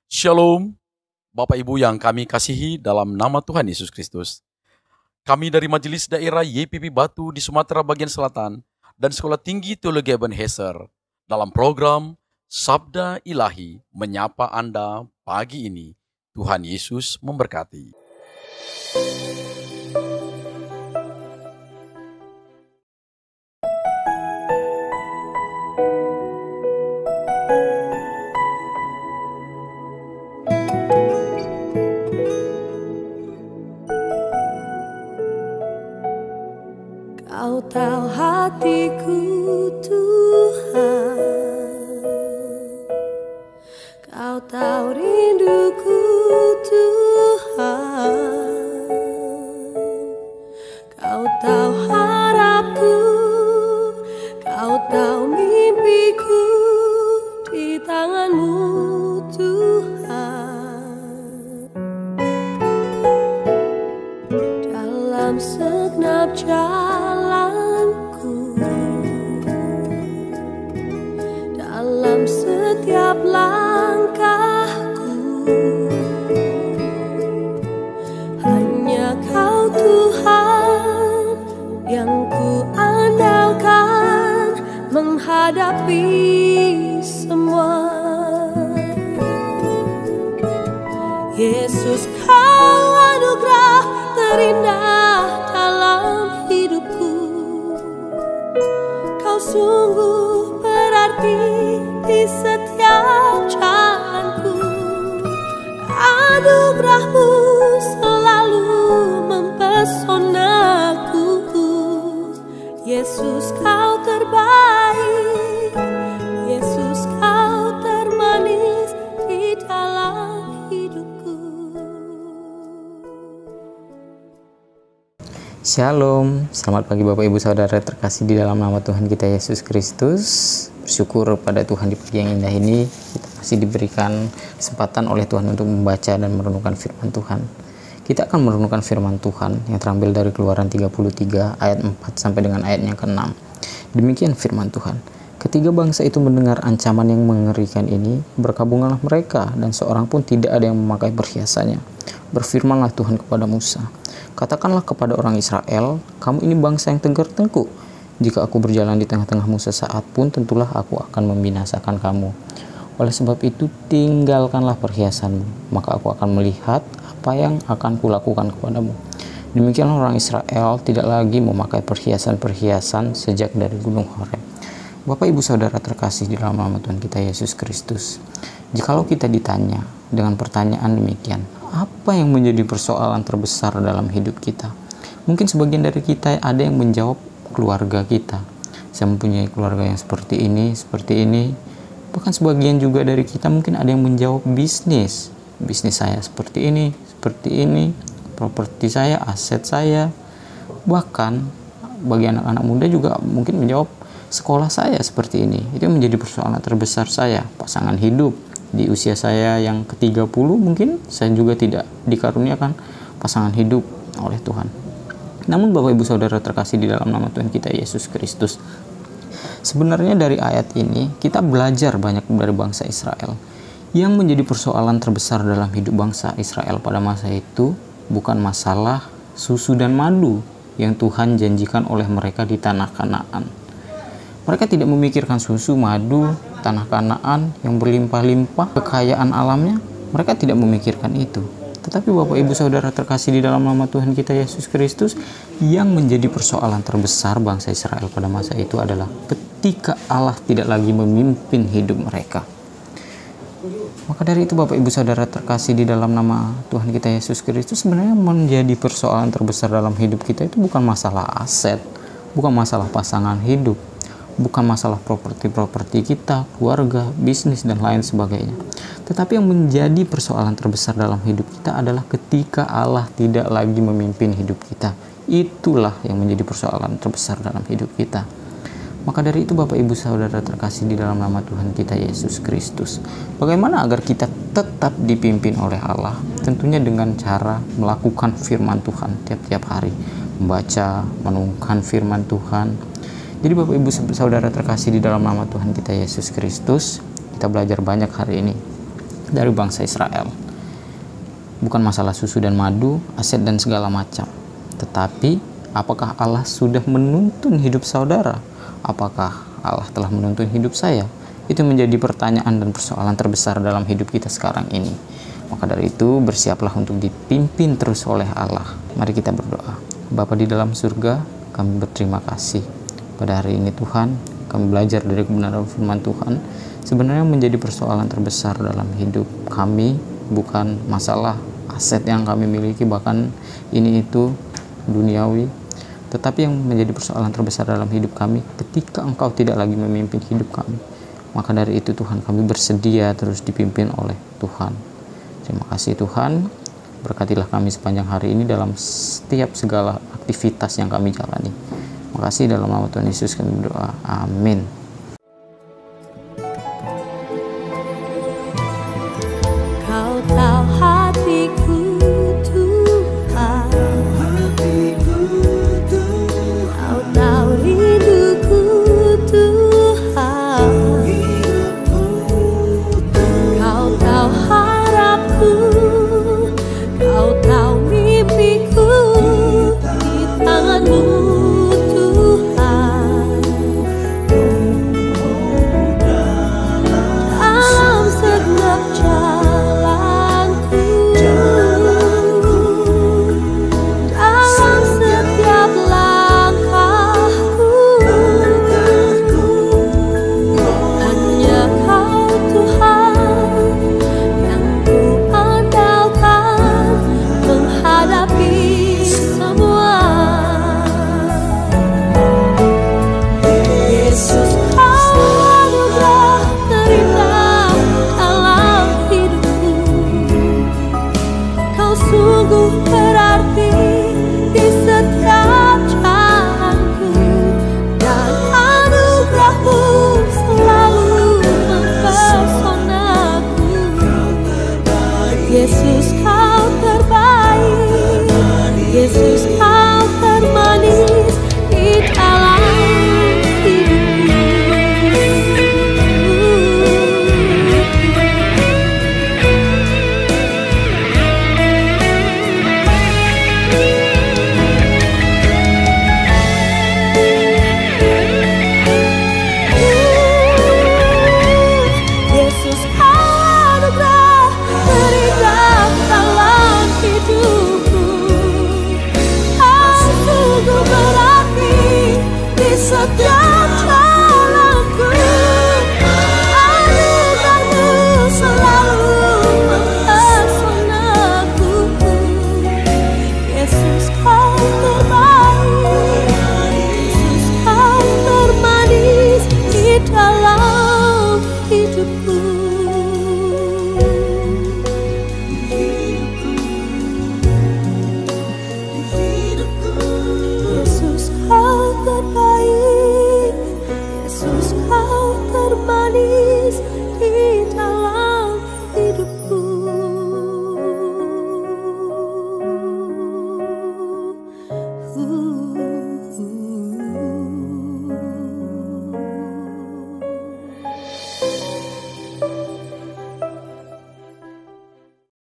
Shalom, Bapak Ibu yang kami kasihi dalam nama Tuhan Yesus Kristus. Kami dari Majelis Daerah YPP Batu di Sumatera Bagian Selatan dan Sekolah Tinggi Teologi Ebenezer dalam program Sabda Ilahi menyapa Anda pagi ini. Tuhan Yesus memberkati. Kau tahu hatiku Tuhan, Kau tahu rinduku Tuhan, Kau tahu harapku, Kau tahu mimpiku di tangan-Mu Tuhan. Dalam segenap jalanku, dalam setiap langkahku, hanya Kau Tuhan yang ku andalkan menghadapi semua. Yesus, Kau anugerah terindah dalam hidupku. Kau sungguh berarti di setiap jalanku. Anugerah-Mu selalu mempesonaku. Yesus, Kau terbaik. Yesus, Kau termanis di dalam hidupku. Shalom, selamat pagi Bapak Ibu Saudara terkasih di dalam nama Tuhan kita Yesus Kristus. Bersyukur pada Tuhan di pagi yang indah ini kita masih diberikan kesempatan oleh Tuhan untuk membaca dan merenungkan firman Tuhan. Kita akan merenungkan firman Tuhan yang terambil dari Keluaran 33 ayat 4 sampai dengan ayatnya ke-6. Demikian firman Tuhan. Ketiga bangsa itu mendengar ancaman yang mengerikan ini, berkabunglah mereka dan seorang pun tidak ada yang memakai perhiasannya. Berfirmanlah Tuhan kepada Musa, katakanlah kepada orang Israel, kamu ini bangsa yang tegar tengkuk. Jika aku berjalan di tengah-tengahmu sesaat pun, tentulah aku akan membinasakan kamu. Oleh sebab itu, tinggalkanlah perhiasanmu, maka aku akan melihat apa yang akan kulakukan kepadamu. Demikianlah orang Israel tidak lagi memakai perhiasan-perhiasan sejak dari gunung Horeb. Bapak Ibu Saudara terkasih di dalam nama Tuhan kita Yesus Kristus. Jikalau kita ditanya dengan pertanyaan demikian, apa yang menjadi persoalan terbesar dalam hidup kita? Mungkin sebagian dari kita ada yang menjawab keluarga kita. Saya mempunyai keluarga yang seperti ini. Bahkan sebagian juga dari kita mungkin ada yang menjawab bisnis. Bisnis saya seperti ini. Properti saya, aset saya. Bahkan bagi anak-anak muda juga mungkin menjawab sekolah saya seperti ini. Itu yang menjadi persoalan terbesar saya. Pasangan hidup. Di usia saya yang ke-30 mungkin saya juga tidak dikaruniakan pasangan hidup oleh Tuhan. Namun Bapak Ibu Saudara terkasih di dalam nama Tuhan kita Yesus Kristus, sebenarnya dari ayat ini kita belajar banyak dari bangsa Israel. Yang menjadi persoalan terbesar dalam hidup bangsa Israel pada masa itu bukan masalah susu dan madu yang Tuhan janjikan oleh mereka di tanah Kanaan. Mereka tidak memikirkan susu, madu, tanah Kanaan yang berlimpah-limpah, kekayaan alamnya. Mereka tidak memikirkan itu. Tetapi Bapak Ibu Saudara terkasih di dalam nama Tuhan kita Yesus Kristus, yang menjadi persoalan terbesar bangsa Israel pada masa itu adalah ketika Allah tidak lagi memimpin hidup mereka. Maka dari itu Bapak Ibu Saudara terkasih di dalam nama Tuhan kita Yesus Kristus, sebenarnya menjadi persoalan terbesar dalam hidup kita itu bukan masalah aset, bukan masalah pasangan hidup, bukan masalah properti kita, keluarga, bisnis, dan lain sebagainya. Tetapi yang menjadi persoalan terbesar dalam hidup kita adalah ketika Allah tidak lagi memimpin hidup kita. Itulah yang menjadi persoalan terbesar dalam hidup kita. Maka dari itu Bapak Ibu Saudara terkasih di dalam nama Tuhan kita Yesus Kristus, bagaimana agar kita tetap dipimpin oleh Allah? Tentunya dengan cara melakukan firman Tuhan tiap-tiap hari. Membaca, merenungkan firman Tuhan. Jadi Bapak Ibu Saudara terkasih di dalam nama Tuhan kita Yesus Kristus, kita belajar banyak hari ini. dari bangsa Israel. Bukan masalah susu dan madu, aset dan segala macam. Tetapi, apakah Allah sudah menuntun hidup saudara? Apakah Allah telah menuntun hidup saya? Itu menjadi pertanyaan dan persoalan terbesar dalam hidup kita sekarang ini. Maka dari itu, bersiaplah untuk dipimpin terus oleh Allah. Mari kita berdoa. Bapa di dalam surga, kami berterima kasih. Pada hari ini Tuhan, kami belajar dari kebenaran firman Tuhan. Sebenarnya menjadi persoalan terbesar dalam hidup kami, bukan masalah aset yang kami miliki, bahkan ini itu duniawi. Tetapi yang menjadi persoalan terbesar dalam hidup kami, ketika Engkau tidak lagi memimpin hidup kami. Maka dari itu Tuhan, kami bersedia terus dipimpin oleh Tuhan. Terima kasih Tuhan, berkatilah kami sepanjang hari ini dalam setiap segala aktivitas yang kami jalani. Terima kasih, dalam nama Tuhan Yesus kami berdoa. Amin. Kau tahu hatiku Tuhan, Kau tahu rinduku Tuhan, Kau tahu harapku, Kau tahu mimpiku di tangan-Mu Tuhan. Dalam segenap jalanku, dalam setiap langkahku, hanya Kau Tuhan yang ku andalkan menghadapi semua. Yesus, Kau anugerah terindah dalam hidupku. Kau sungguh berarti di setiap jalanku, dan anugerah-Mu selalu mempesonaku. Yesus, Kau terbaik. Yesus,